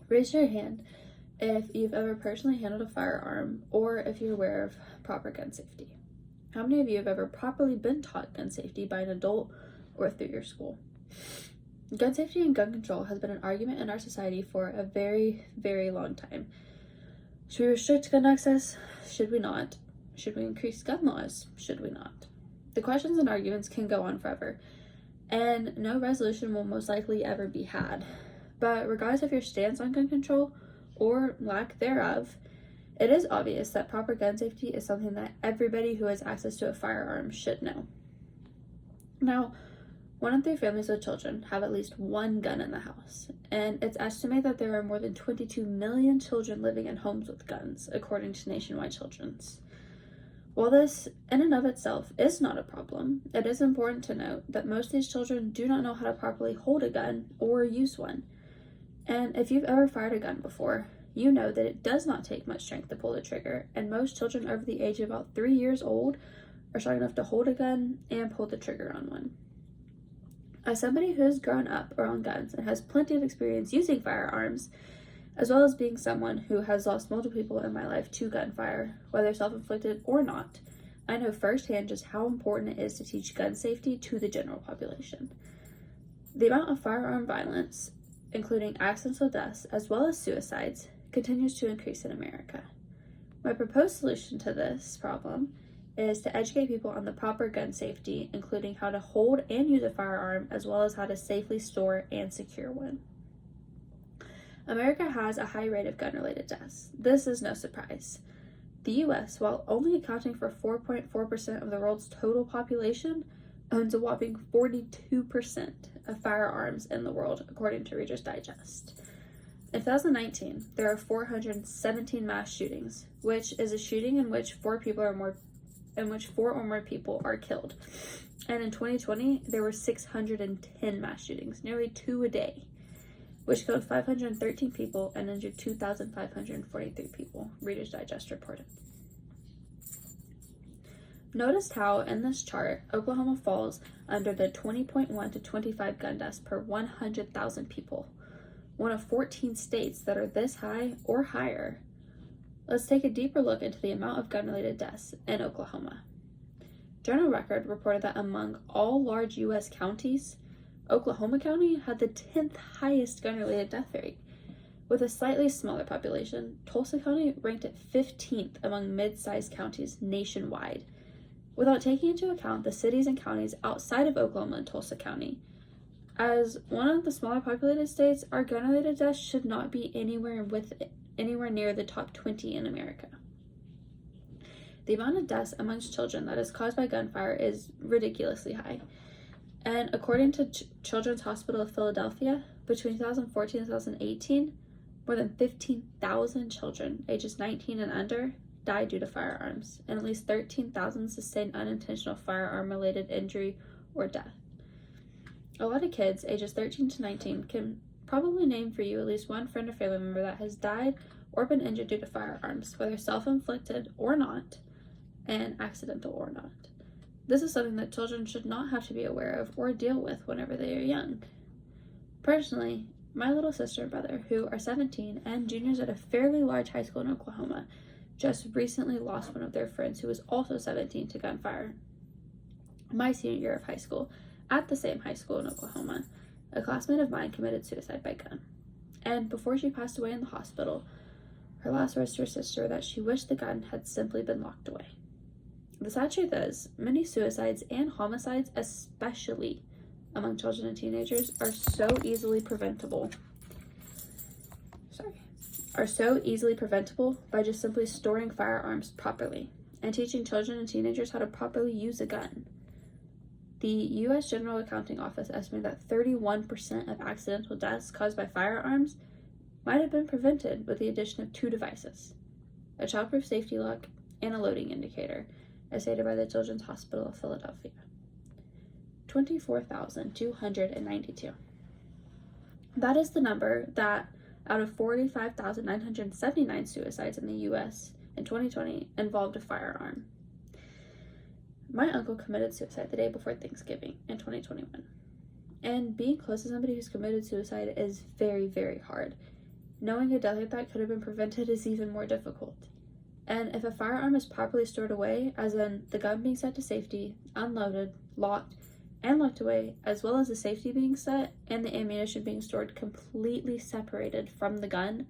Raise your hand if you've ever personally handled a firearm or if you're aware of proper gun safety. How many of you have ever properly been taught gun safety by an adult or through your school? Gun safety and gun control has been an argument in our society for a very, very long time. Should we restrict gun access? Should we not? Should we increase gun laws? Should we not? The questions and arguments can go on forever, and no resolution will most likely ever be had. But regardless of your stance on gun control or lack thereof, it is obvious that proper gun safety is something that everybody who has access to a firearm should know. Now, 1 in 3 families with children have at least one gun in the house, and it's estimated that there are more than 22 million children living in homes with guns, according to Nationwide Children's. While this, in and of itself, is not a problem, it is important to note that most of these children do not know how to properly hold a gun or use one. And if you've ever fired a gun before, you know that it does not take much strength to pull the trigger, and most children over the age of about 3 years old are strong enough to hold a gun and pull the trigger on one. As somebody who has grown up around guns and has plenty of experience using firearms, as well as being someone who has lost multiple people in my life to gunfire, whether self-inflicted or not, I know firsthand just how important it is to teach gun safety to the general population. The amount of firearm violence, including accidental deaths as well as suicides, continues to increase in America. My proposed solution to this problem is to educate people on the proper gun safety, including how to hold and use a firearm, as well as how to safely store and secure one. America has a high rate of gun-related deaths. This is no surprise. The U.S., while only accounting for 4.4% of the world's total population, owns a whopping 42% of firearms in the world, according to Reader's Digest. In 2019, there are 417 mass shootings, which is a shooting in which 4 or more people are killed. And in 2020, there were 610 mass shootings, nearly 2 a day, which killed 513 people and injured 2,543 people, Reader's Digest reported. Notice how, in this chart, Oklahoma falls under the 20.1 to 25 gun deaths per 100,000 people, one of 14 states that are this high or higher. Let's take a deeper look into the amount of gun-related deaths in Oklahoma. Journal Record reported that among all large U.S. counties, Oklahoma County had the 10th highest gun-related death rate. With a slightly smaller population, Tulsa County ranked at 15th among mid-sized counties nationwide, without taking into account the cities and counties outside of Oklahoma and Tulsa County. As one of the smaller populated states, our gun-related deaths should not be anywhere near the top 20 in America. The amount of deaths amongst children that is caused by gunfire is ridiculously high. And according to Children's Hospital of Philadelphia, between 2014 and 2018, more than 15,000 children ages 19 and under died due to firearms, and at least 13,000 sustained unintentional firearm-related injury or death. A lot of kids ages 13 to 19 can probably name for you at least one friend or family member that has died or been injured due to firearms, whether self-inflicted or not, and accidental or not. This is something that children should not have to be aware of or deal with whenever they are young. Personally, my little sister and brother, who are 17 and juniors at a fairly large high school in Oklahoma, just recently lost one of their friends who was also 17 to gunfire. My senior year of high school, at the same high school in Oklahoma, a classmate of mine committed suicide by gun. And before she passed away in the hospital, her last words to her sister were that she wished the gun had simply been locked away. The sad truth is, many suicides and homicides, especially among children and teenagers, are so easily preventable by just simply storing firearms properly and teaching children and teenagers how to properly use a gun. The U.S. General Accounting Office estimated that 31% of accidental deaths caused by firearms might have been prevented with the addition of 2 devices, a childproof safety lock and a loading indicator, as stated by the Children's Hospital of Philadelphia. 24,292. That is the number that, out of 45,979 suicides in the U.S. in 2020, involved a firearm. My uncle committed suicide the day before Thanksgiving in 2021. And being close to somebody who's committed suicide is very, very hard. knowing a death like that could have been prevented is even more difficult. And if a firearm is properly stored away, as in the gun being set to safety, unloaded, locked, and locked away, as well as the safety being set and the ammunition being stored completely separated from the gun,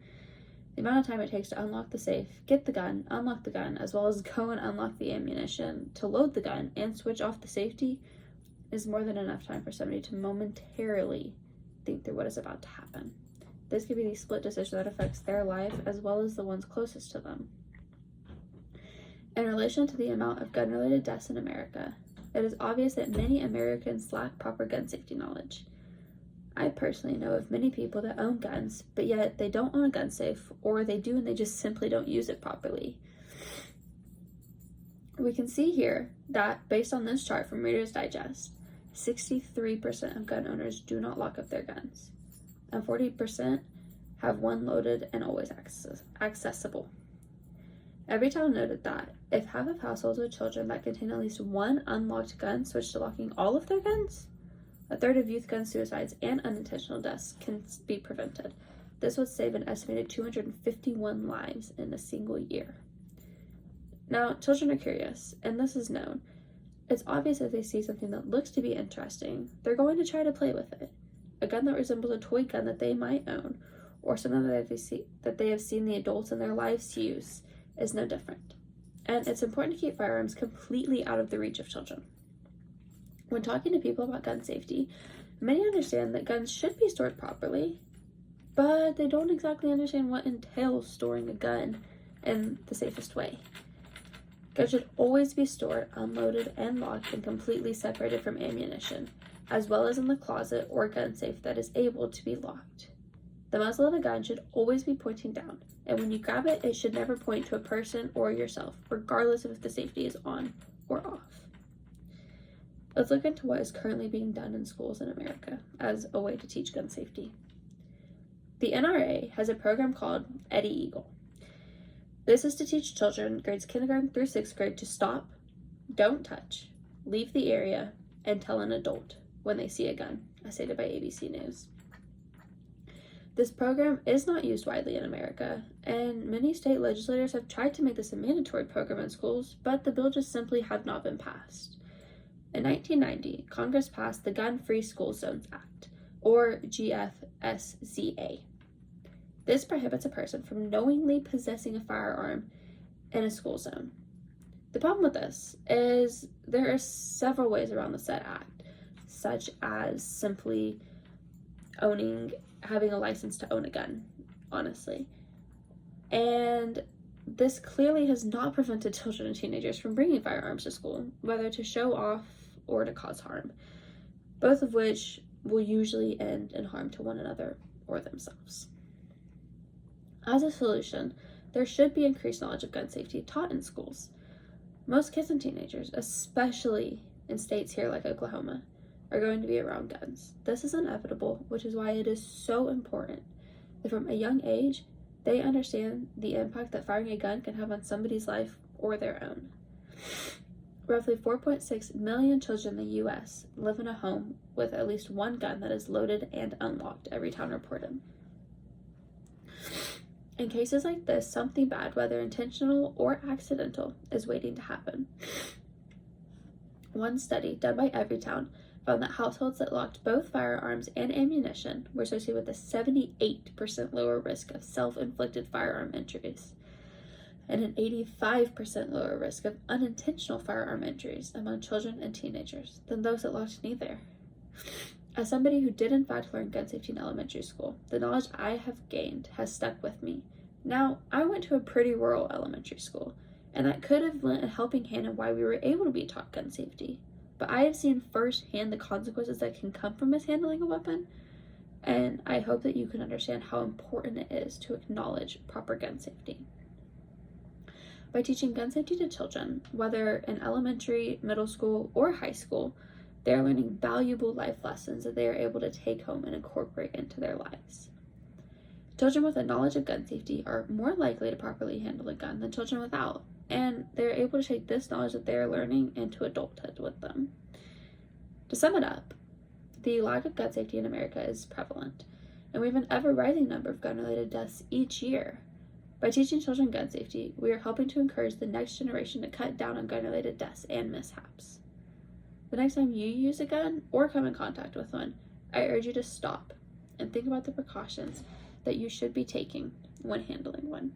the amount of time it takes to unlock the safe, get the gun, unlock the gun, as well as go and unlock the ammunition to load the gun and switch off the safety is more than enough time for somebody to momentarily think through what is about to happen. This could be the split decision that affects their life as well as the ones closest to them. In relation to the amount of gun-related deaths in America, it is obvious that many Americans lack proper gun safety knowledge. I personally know of many people that own guns, but yet they don't own a gun safe, or they do and they just simply don't use it properly. We can see here that, based on this chart from Reader's Digest, 63% of gun owners do not lock up their guns, and 40% have one loaded and always accessible. Everytown noted that if half of households with children that contain at least one unlocked gun switch to locking all of their guns, a third of youth gun suicides and unintentional deaths can be prevented. This would save an estimated 251 lives in a single year. Now, children are curious, and this is known. It's obvious if they see something that looks to be interesting, they're going to try to play with it. A gun that resembles a toy gun that they might own, or something that they have seen the adults in their lives use, is no different. And it's important to keep firearms completely out of the reach of children. When talking to people about gun safety, many understand that guns should be stored properly, but they don't exactly understand what entails storing a gun in the safest way. Guns should always be stored unloaded and locked and completely separated from ammunition, as well as in the closet or gun safe that is able to be locked. The muzzle of a gun should always be pointing down, and when you grab it, it should never point to a person or yourself, regardless of if the safety is on or off. Let's look into what is currently being done in schools in America as a way to teach gun safety. The NRA has a program called Eddie Eagle. This is to teach children grades kindergarten through 6th grade to stop, don't touch, leave the area, and tell an adult when they see a gun, as stated by ABC News. This program is not used widely in America, and many state legislators have tried to make this a mandatory program in schools, but the bill just simply have not been passed. In 1990, Congress passed the Gun-Free School Zones Act, or GFSZA. This prohibits a person from knowingly possessing a firearm in a school zone. The problem with this is there are several ways around the said act, such as simply having a license to own a gun, honestly. And this clearly has not prevented children and teenagers from bringing firearms to school, whether to show off or to cause harm, both of which will usually end in harm to one another or themselves. As a solution, there should be increased knowledge of gun safety taught in schools. Most kids and teenagers, especially in states here like Oklahoma, are going to be around guns. This is inevitable, which is why it is so important that from a young age, they understand the impact that firing a gun can have on somebody's life or their own. Roughly 4.6 million children in the U.S. live in a home with at least one gun that is loaded and unlocked, Everytown reported. In cases like this, something bad, whether intentional or accidental, is waiting to happen. One study done by Everytown found that households that locked both firearms and ammunition were associated with a 78% lower risk of self-inflicted firearm injuries and an 85% lower risk of unintentional firearm injuries among children and teenagers than those that locked neither. As somebody who did in fact learn gun safety in elementary school, the knowledge I have gained has stuck with me. Now, I went to a pretty rural elementary school, and that could have lent a helping hand in why we were able to be taught gun safety. But I have seen firsthand the consequences that can come from mishandling a weapon, and I hope that you can understand how important it is to acknowledge proper gun safety. By teaching gun safety to children, whether in elementary, middle school, or high school, they are learning valuable life lessons that they are able to take home and incorporate into their lives. Children with a knowledge of gun safety are more likely to properly handle a gun than children without, and they're able to take this knowledge that they are learning into adulthood with them. To sum it up, the lack of gun safety in America is prevalent, and we have an ever-rising number of gun-related deaths each year. By teaching children gun safety, we are helping to encourage the next generation to cut down on gun-related deaths and mishaps. The next time you use a gun or come in contact with one, I urge you to stop and think about the precautions that you should be taking when handling one.